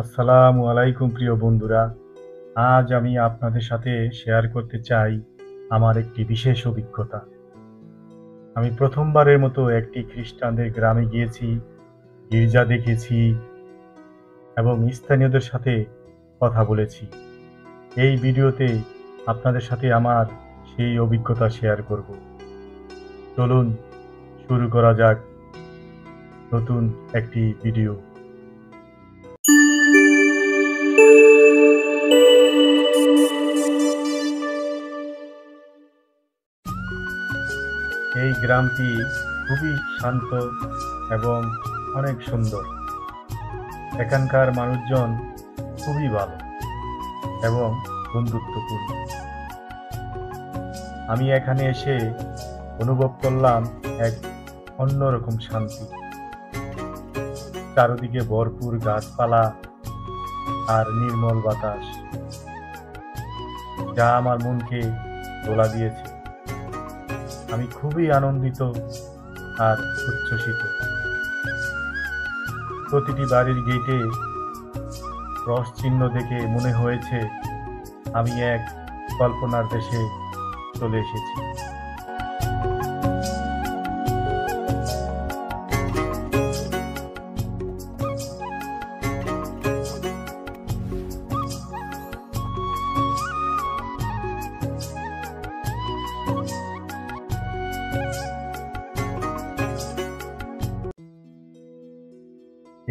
আসসালামু আলাইকুম প্রিয় বন্ধুরা। আজ আমি আপনাদের সাথে শেয়ার করতে চাই আমার একটি বিশেষ অভিজ্ঞতা। আমি প্রথমবারের মতো একটি খ্রিস্টানদের গ্রামে গিয়েছি, গির্জা দেখেছি এবং স্থানীয়দের সাথে কথা বলেছি। এই ভিডিওতে আপনাদের সাথে আমার সেই অভিজ্ঞতা শেয়ার করব। চলুন শুরু করা যাক নতুন একটি ভিডিও। এই গ্রামটি খুবই শান্ত এবং অনেক সুন্দর। এখানকার মানুষজন খুবই ভালো এবং বন্ধুত্বপূর্ণ। আমি এখানে এসে অনুভব করলাম এক অন্যরকম শান্তি। চারদিকে ভরপুর গাছপালা আর নির্মল বাতাস, যা আমার মনকে দোলা দিয়েছে। আমি খুবই আনন্দিত আর উচ্ছ্বসিত। প্রতিটি বাড়ির গেটে ক্রস চিহ্ন দেখে মনে হয়েছে আমি এক কল্পনার দেশে চলে এসেছি।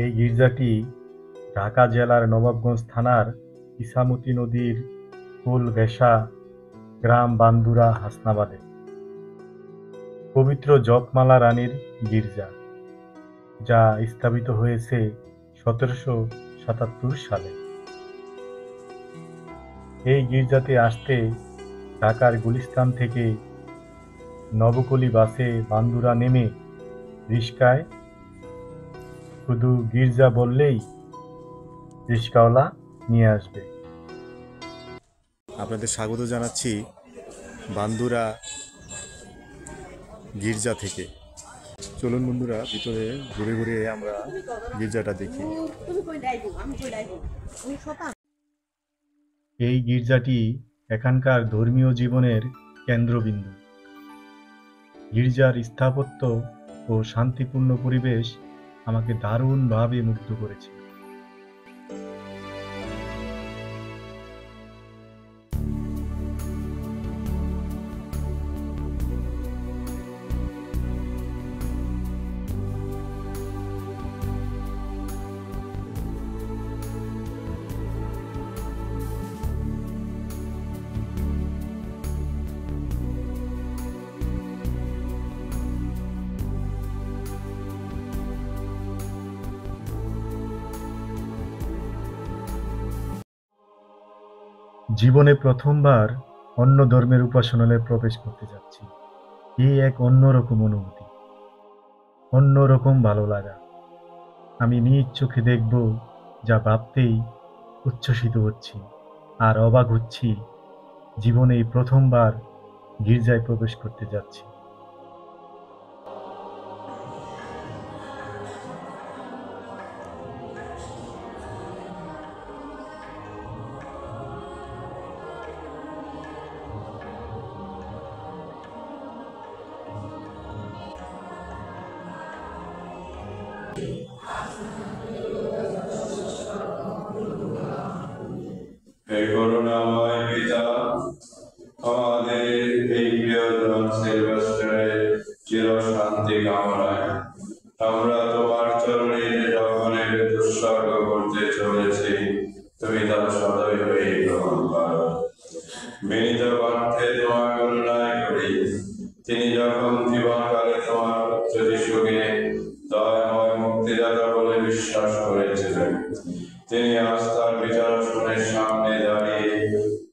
এই গির্জাটি ঢাকা জেলার নবাবগঞ্জ থানার ইছামতি নদীর কুল ঘেঁষা গ্রাম বান্দুরা হাসনাবাদে। পবিত্র জপমালা রানীর গির্জা, যা স্থাপিত হয়েছে 1777 সালে। এই গির্জাতে আসতে ঢাকার গুলিস্তান থেকে নবকলি বাসে বান্দুরা নেমে রিস্কায় শুধু গির্জা বললেই রিস্কাওয়ালা নিয়ে আসবে। আপনাদের স্বাগত জানাচ্ছি বান্দুরা গির্জা থেকে। চলুন বন্ধুরা, ভিতরে ঘুরে ঘুরে আমরা গির্জাটা দেখি। এই গির্জাটি এখানকার ধর্মীয় জীবনের কেন্দ্রবিন্দু। গির্জার স্থাপত্য ও শান্তিপূর্ণ পরিবেশ আমাকে দারুণভাবে মুগ্ধ করেছে। জীবনে প্রথমবার অন্য ধর্মের উপাসনালয়ে প্রবেশ করতে যাচ্ছি। এই এক অন্যরকম অনুভূতি, অন্যরকম ভালো লাগা। আমি নিজ চোখে দেখব, যা ভাবতেই উচ্ছ্বসিত হচ্ছি আর অবাক হচ্ছি। জীবনে এই প্রথমবার গির্জায় প্রবেশ করতে যাচ্ছি। হে করুণাময় পিতা, আমাদের এই প্রিয়জন সিলভেস্টারের চির শান্তি কামনায় আমরা তোমার চরণে যখনের উৎসর্গ করতে চলেছি, তুমি তা সদয় গ্রহণ করো। বিনীত কণ্ঠে তোমার করুণায় করি, তিনি যখন জীবনকালে তোমার শিশুকে দয়াময় মুক্তিদাতা বলে বিশ্বাস করেছিলেন, তিনি আস্থার বিচারসনের সামনে দাঁড়িয়ে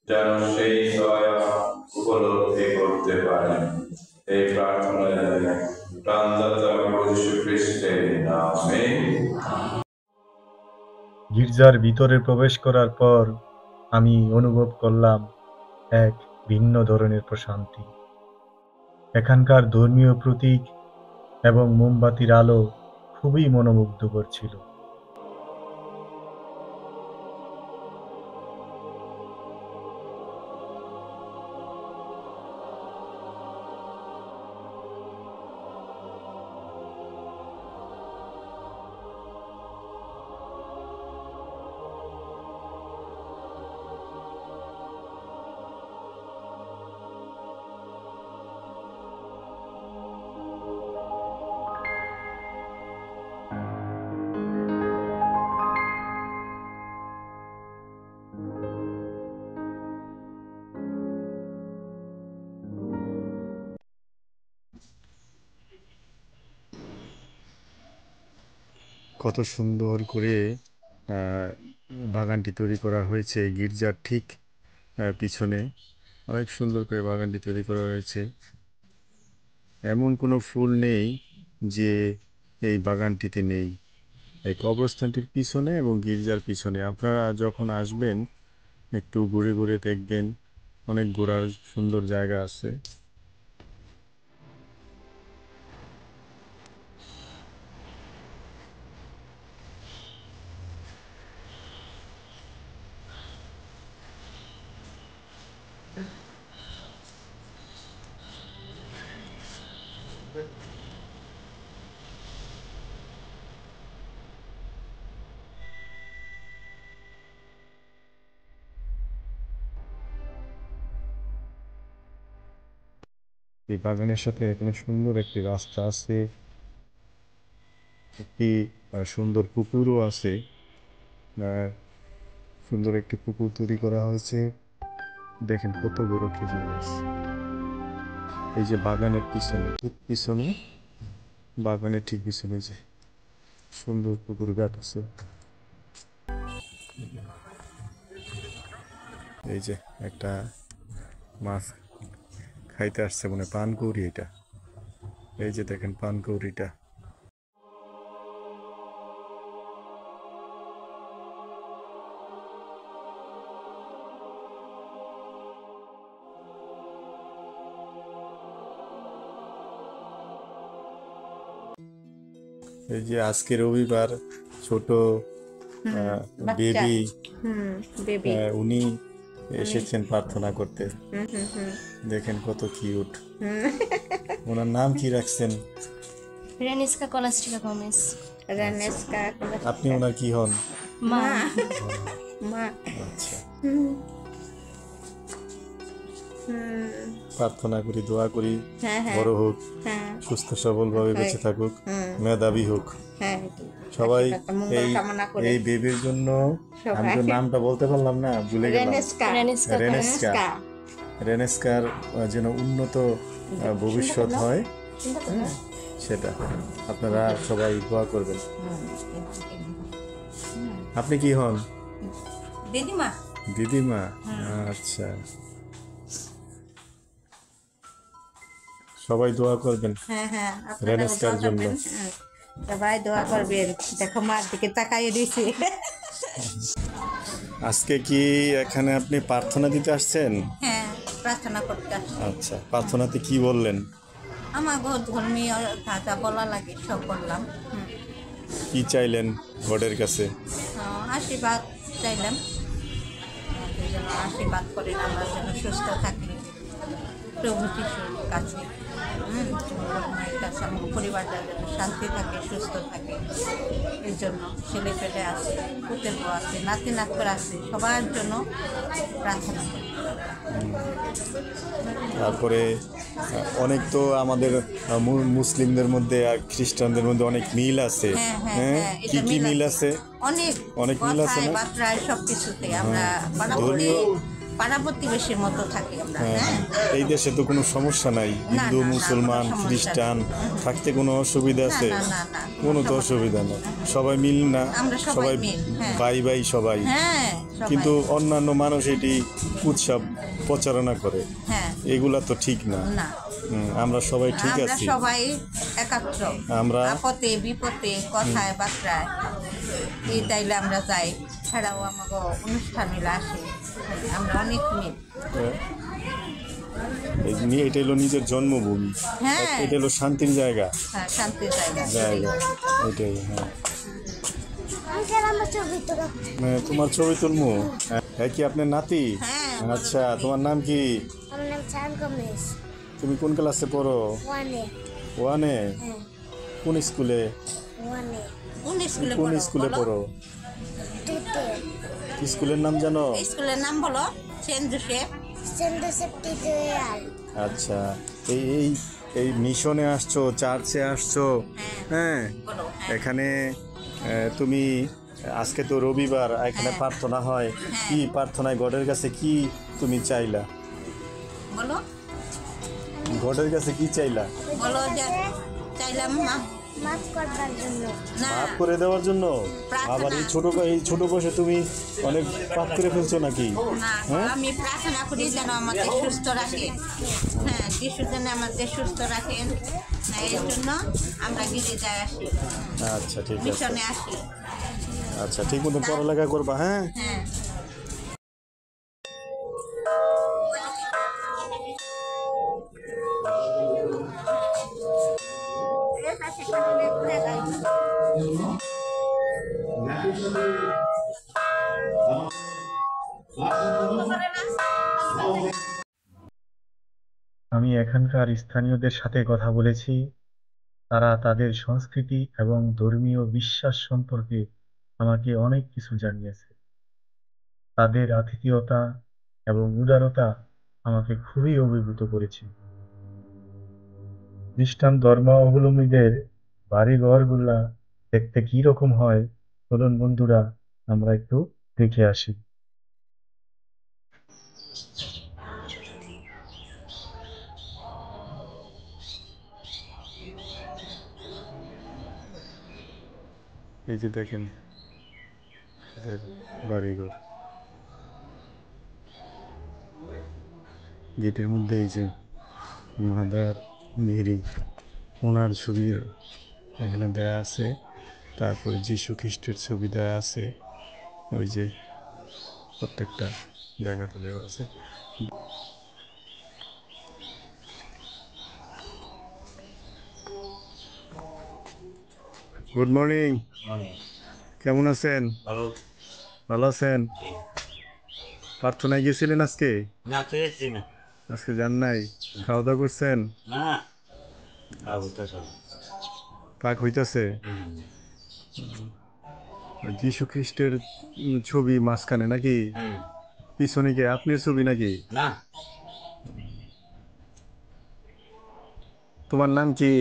যেন সেই দয়া উপলব্ধি করতে পারেন। এই প্রার্থনা প্রাণদাতা প্রভু যীশু খ্রিস্টের নামে। গির্জার ভিতরে প্রবেশ করার পর আমি অনুভব করলাম এক ভিন্ন ধরনের প্রশান্তি। এখানকার ধর্মীয় প্রতীক এবং মোমবাতির আলো খুবই মনোমুগ্ধকর ছিল। কত সুন্দর করে বাগানটি তৈরি করা হয়েছে গির্জার ঠিক পিছনে। অনেক সুন্দর করে বাগানটি তৈরি করা হয়েছে। এমন কোনো ফুল নেই যে এই বাগানটিতে নেই। এই কবরস্থানটির পিছনে এবং গির্জার পিছনে আপনারা যখন আসবেন একটু ঘুরে ঘুরে দেখবেন, অনেক ঘোরার সুন্দর জায়গা আছে। এই বাগানের সাথে এখানে সুন্দর একটি রাস্তা আছে, একটি সুন্দর পুকুরও আছে। সুন্দর একটি পুকুর তৈরি করা হয়েছে। দেখেন কত বড় খেজুর গাছ। এই যে বাগানের পিছনে, ঠিক পিছনে, বাগানের ঠিক পিছনে যে সুন্দর পুকুর গাছ আছে। এই যে একটা মাছ খাইতে আসছে মনে পানকৌড়ি এটা। এই যে দেখেন পানকৌড়িটা। এই যে আজকে রবিবার, ছোট বেবি উনি এসেছেন প্রার্থনা করতে। দেখেন কত কিউট। ওনার নাম কি রাখছেন? রেনিস্কা কলাস্টিকা গোমেজ। রেনেস্কা। আপনি ওনার কি হন? মা। মা। আচ্ছা। প্রার্থনা করি, দোয়া করি, বড় হোক, সুস্থ সবল ভাবে বেঁচে থাকুক, মেধাবী হোক। সবাই এই বেবির জন্য, আমি তো নামটা বলতে পারলাম না, ভুলে গেলাম। রেনেস্কা। রেনেস্কার যেন উন্নত ভবিষ্যৎ হয়, সেটা আপনারা সবাই দোয়া করবেন। আপনি কি হন? দিদিমা। দিদিমা, আচ্ছা। সবাই দোয়া করবেন রেনেস্কার জন্য। সবাই দোয়া করবেন। দেখো মার দিকে তাকাইয়ে দিয়েছি। আজকে কি এখানে আপনি প্রার্থনা দিতে আসছেন? হ্যাঁ, প্রার্থনা করতে আসছি। আচ্ছা, প্রার্থনাতে কি বললেন? আমার ধর্মীয় ভাষা বলা লাগে, সব বললাম। কি চাইলেন গডের কাছে? আশীর্বাদ চাইলাম, আশীর্বাদ করেন আমরা যেন সুস্থ থাকি প্রভু যিশুর কাছে। মায়ের কাছে আমার পরিবারটা যেন শান্তি থাকে, সুস্থ থাকে। এই জন্য ছেলে পেলে আছে, পুতের বউ আছে, নাতি নাতকর আছে, সবার জন্য প্রার্থনা করি। তারপরে অনেক তো আমাদের মুসলিমদের মধ্যে আর খ্রিস্টানদের মধ্যে অনেক মিল আছে। হ্যাঁ, কি কি মিল আছে? অনেক মিল আছে না? প্রায় সবকিছুতে আমরা পাড়া প্রতিবেশীর মতো থাকি আমরা। এই দেশে তো কোনো সমস্যা নাই, হিন্দু মুসলমান খ্রিস্টান থাকতে কোনো অসুবিধা আছে? কোনো তো অসুবিধা নেই, সবাই মিল না, সবাই ভাই ভাই সবাই। কিন্তু অন্যান্য মানুষ এটি উৎসব প্রচারণা করে, এগুলা তো ঠিক না। আমরা সবাই ঠিক আছি, সবাই একাত্র, আমরা আপদে বিপদে কথায় বার্তায় এই তাইলে আমরা যাই। ছাড়াও আমাকে অনুষ্ঠানে আসে, আমরা অনেক মিল। এটা হলো নিজের জন্মভূমি, এটা হলো শান্তির জায়গা। শান্তির জায়গা এটাই। হ্যাঁ, তোমার ছবি তুলমু। হ্যাঁ, কি আপনার নাতি? আচ্ছা, তোমার নাম কি? তুমি কোন ক্লাসে পড়ো? ওয়ানে। কোন স্কুলে? কোন স্কুলে পড়ো? স্কুলের নাম জানো? স্কুলের নাম বলো। Saint Joseph. আচ্ছা, এই মিশনে আসছো, চার্চে আসছো। হ্যাঁ, এখানে তুমি আজকে তো রবিবার, এখানে প্রার্থনা হয়। কি প্রার্থনায় গডের কাছে কি তুমি চাইলা? বলো, গডের কাছে কি চাইলা? বলো। চাইলাম না মাফ করে দেওয়ার জন্য? আবার এই ছোট বয়সে তুমি অনেক পাপ করে ফেলছো নাকি? না, আমি প্রার্থনা করি যেন আমাদের সুস্থ রাখে। হ্যাঁ, যিশু যেন আমাদের সুস্থ রাখেন, এই জন্য আমরা গির্জায় আসি, আচ্ছা ঠিক আছে, মিশনে আসি। আচ্ছা ঠিক মতো পড়ালেখা করবা। হ্যাঁ হ্যাঁ। আমি এখানকার স্থানীয়দের সাথে কথা বলেছি। তারা তাদের সংস্কৃতি এবং ধর্মীয় বিশ্বাস সম্পর্কে আমাকে অনেক কিছু জানিয়েছে। তাদের আতিথেয়তা এবং উদারতা আমাকে খুবই অভিভূত করেছে। খ্রিস্টান ধর্মাবলম্বীদের বাড়িঘরগুলা দেখতে কি রকম হয়, চলুন বন্ধুরা আমরা একটু দেখে আসি। এই যে দেখেন বাড়িঘর, গেটের মধ্যে এই যে মাদার মেরি, ওনার ছবি এখানে দেয়া আছে। তারপরে যীশু খ্রিস্টের ছবি দেয়া আছে। ওই যে প্রত্যেকটা জায়গাতে দেওয়া আছে। গুড মর্নিং, কেমন আছেন? ভালো আছেন? প্রার্থনায় গেছিলেন আজকে? না তো এসছি না। আজকে যান নাই? খাওয়া দাওয়া করছেন? না আবুটা সব পাক হইতাছে। যীশু খ্রিস্টের ছবি মাঝখানে নাকি? পিছনে কি আপনার ছবি নাকি? না। তোমার নাম কি?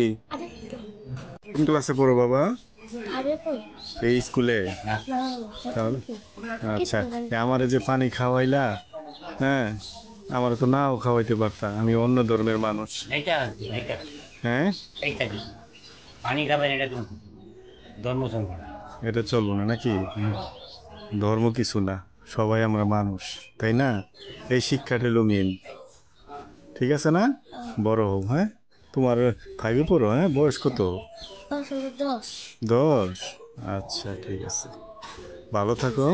কোন ক্লাসে পড়ো বাবা? এই স্কুলে? তাহলে আচ্ছা, আমার যে পানি খাওয়াইলা, হ্যাঁ আমার তো নাও খাওয়াইতে পারতা, আমি অন্য ধর্মের মানুষ। এইটা হ্যাঁ এইটা কি পানি খাবেন? এটা তো ধর্ম চলবে না। এটা চলবো না নাকি? ধর্ম কিছু না, সবাই আমরা মানুষ, তাই না? এই শিক্ষাটা হলো মেন। ঠিক আছে না? বড় হও। হ্যাঁ, তোমার 5-এ পড়ো? হ্যাঁ, বয়স কত? 10। আচ্ছা ঠিক আছে, ভালো থাকো।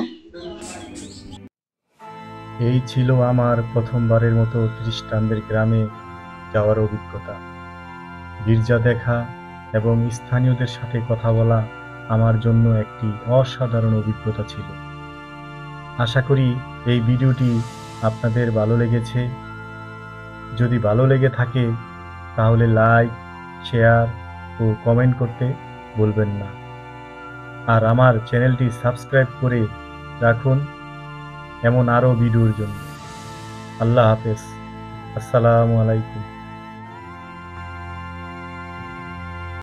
এই ছিল আমার প্রথমবারের মতো খ্রিস্টানদের গ্রামে যাওয়ার অভিজ্ঞতা। গির্জা দেখা এবং স্থানীয়দের সাথে কথা বলা আমার জন্য একটি অসাধারণ অভিজ্ঞতা ছিল। আশা করি এই ভিডিওটি আপনাদের ভালো লেগেছে। যদি ভালো লেগে থাকে তাহলে লাইক, শেয়ার ও কমেন্ট করতে ভুলবেন না। আর আমার চ্যানেলটি সাবস্ক্রাইব করে রাখুন এমন আরও ভিডিওর জন্য। আল্লাহ হাফেজ। আসসালামু আলাইকুম।